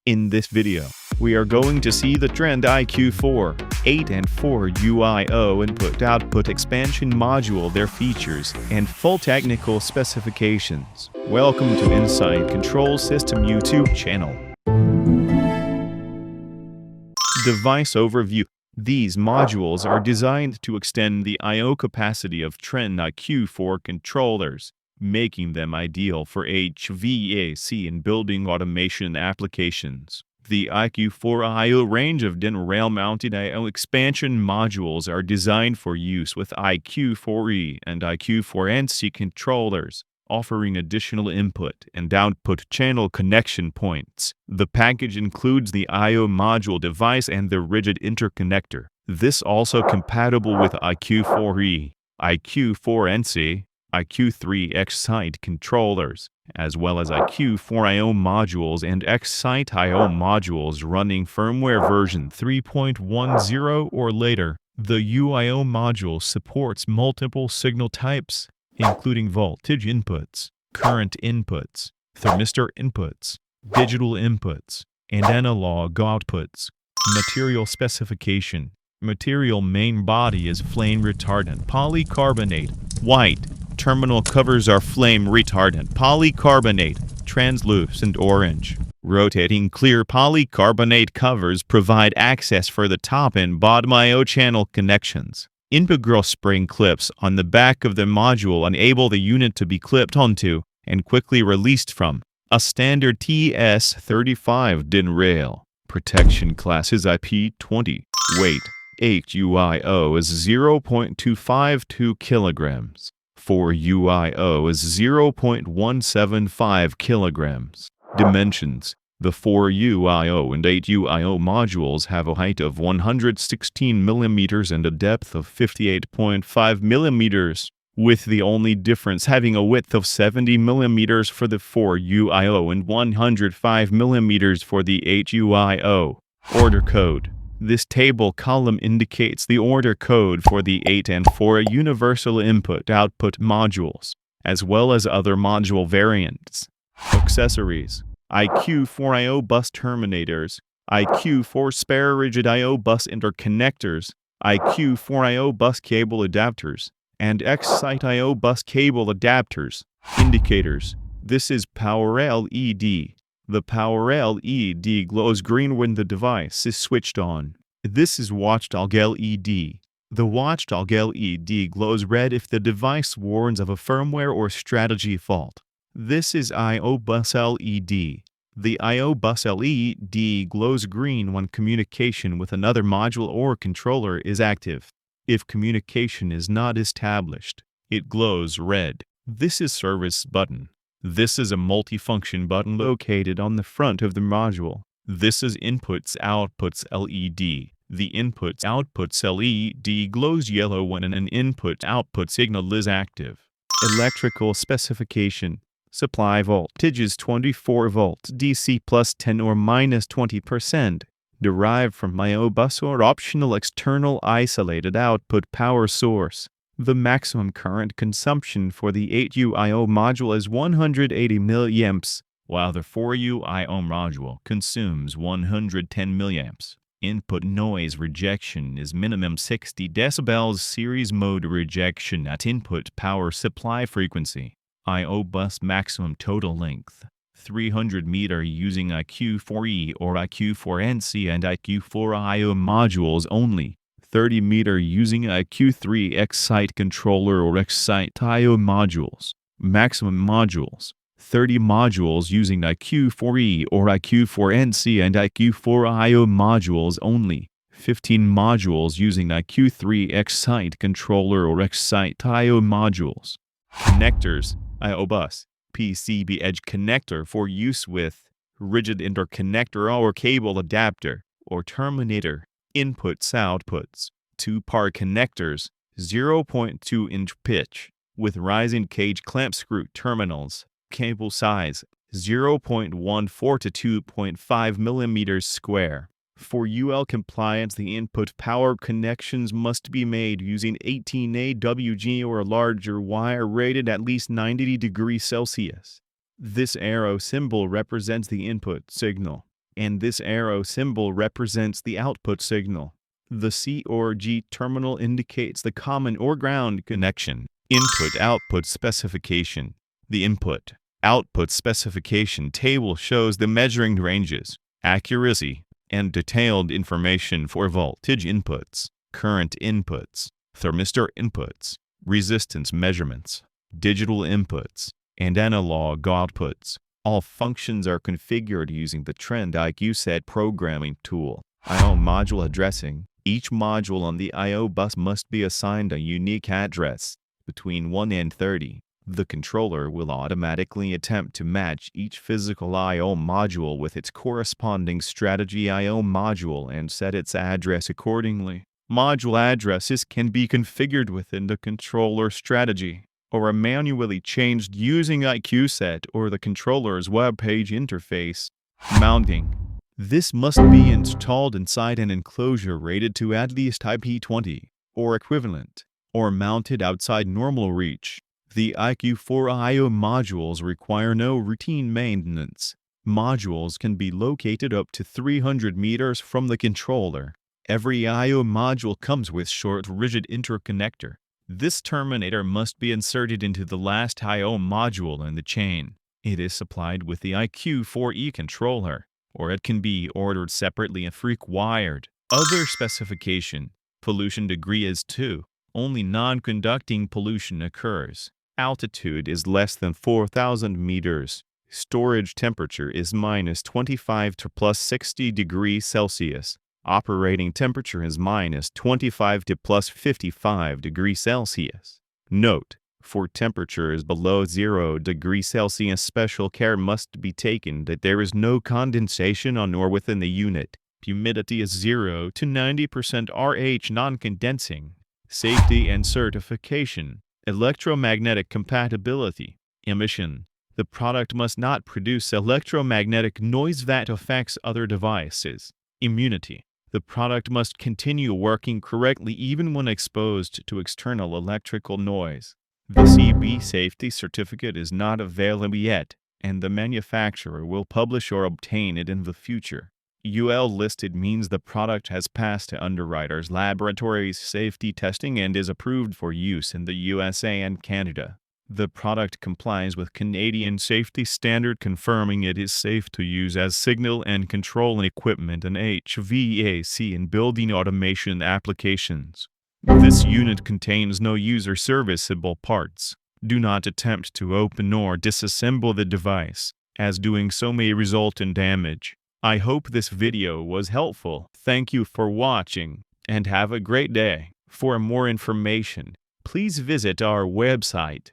In this video, we are going to see the Trend IQ4 8 and 4UIO input-output expansion module, their features, and full technical specifications. Welcome to Inside Control System YouTube channel. Device overview. These modules are designed to extend the I/O capacity of Trend IQ4 controllers, making them ideal for HVAC and building automation applications. The IQ4 I/O range of DIN rail-mounted I/O expansion modules are designed for use with IQ4E and IQ4NC controllers, offering additional input and output channel connection points. The package includes the I/O module device and the rigid interconnector. This also compatible with IQ4E, IQ4NC, IQ3 Excite controllers, as well as IQ4IO modules and Excite IO modules running firmware version 3.10 or later. The UIO module supports multiple signal types, including voltage inputs, current inputs, thermistor inputs, digital inputs, and analog outputs. Material specification. Material main body is flame retardant polycarbonate, white. Terminal covers are flame retardant polycarbonate, translucent orange. Rotating clear polycarbonate covers provide access for the top and bottom I/O channel connections. Integral spring clips on the back of the module enable the unit to be clipped onto and quickly released from a standard TS35 DIN rail. Protection class is IP20. Weight. HUIO is 0.252 kilograms. 4UIO is 0.175 kilograms. Dimensions. The 4UIO and 8UIO modules have a height of 116 millimeters and a depth of 58.5 millimeters, with the only difference having a width of 70 millimeters for the 4UIO and 105 millimeters for the 8UIO. Order code. This table column indicates the order code for the 8 and 4 universal input-output modules, as well as other module variants. Accessories. IQ4IO bus terminators, IQ4 spare rigid I/O bus interconnectors, IQ4IO bus cable adapters, and Excite I/O bus cable adapters. Indicators. This is power LED. The power LED glows green when the device is switched on. This is watchdog LED. The watchdog LED glows red if the device warns of a firmware or strategy fault. This is I/O bus LED. The I/O bus LED glows green when communication with another module or controller is active. If communication is not established, it glows red. This is service button. This is a multifunction button located on the front of the module. This is inputs-outputs LED. The inputs-outputs LED glows yellow when an input-output signal is active. Electrical specification. Supply voltage is 24 volts DC plus 10 or minus 20%, derived from I/O bus or optional external isolated output power source. The maximum current consumption for the 8UIO module is 180 mA, while the 4UIO module consumes 110 mA. Input noise rejection is minimum 60 dB. Series mode rejection at input power supply frequency. I/O bus maximum total length 300 m using IQ4E or IQ4NC and IQ4IO modules only. 30 m using IQ3 Excite controller or Excite IO modules. Maximum modules. 30 modules using IQ4E or IQ4NC and IQ4IO modules only. 15 modules using IQ3 Excite controller or Excite IO modules. Connectors. I/O bus. PCB edge connector for use with rigid interconnector or cable adapter or terminator. Inputs-outputs. 2-par connectors, 0.2-inch pitch, with rising cage clamp screw terminals. Cable size, 0.14 to 2.5 millimeters square. For UL compliance, the input power connections must be made using 18 AWG or a larger wire rated at least 90 degrees Celsius. This arrow symbol represents the input signal. and this arrow symbol represents the output signal. The C or G terminal indicates the common or ground connection. Input-output specification. The input-output specification table shows the measuring ranges, accuracy, and detailed information for voltage inputs, current inputs, thermistor inputs, resistance measurements, digital inputs, and analog outputs. All functions are configured using the Trend IQ4 programming tool. I/O module addressing. Each module on the I/O bus must be assigned a unique address between 1 and 30. The controller will automatically attempt to match each physical I/O module with its corresponding strategy I/O module and set its address accordingly. Module addresses can be configured within the controller strategy or are manually changed using IQ4 or the controller's web page interface. Mounting. This must be installed inside an enclosure rated to at least IP20 or equivalent, or mounted outside normal reach. The IQ4 8UIO modules require no routine maintenance. Modules can be located up to 300 meters from the controller. Every I/O module comes with short rigid interconnector. This terminator must be inserted into the last I/O module in the chain. It is supplied with the IQ4E controller, or it can be ordered separately if required. Other specification. Pollution degree is 2. Only non-conducting pollution occurs. Altitude is less than 4,000 meters. Storage temperature is -25 to +60 degrees Celsius. Operating temperature is -25 to +55 degrees Celsius. Note: for temperatures below 0 degrees Celsius, special care must be taken that there is no condensation on or within the unit. Humidity is 0 to 90% RH non-condensing. Safety and certification. Electromagnetic compatibility. Emission. The product must not produce electromagnetic noise that affects other devices. Immunity. The product must continue working correctly even when exposed to external electrical noise. The CB safety certificate is not available yet, and the manufacturer will publish or obtain it in the future. UL listed means the product has passed Underwriters Laboratories safety testing and is approved for use in the USA and Canada. The product complies with Canadian safety standard, confirming it is safe to use as signal and control equipment and HVAC and building automation applications. This unit contains no user serviceable parts. Do not attempt to open or disassemble the device, as doing so may result in damage. I hope this video was helpful. Thank you for watching, and have a great day. For more information, please visit our website.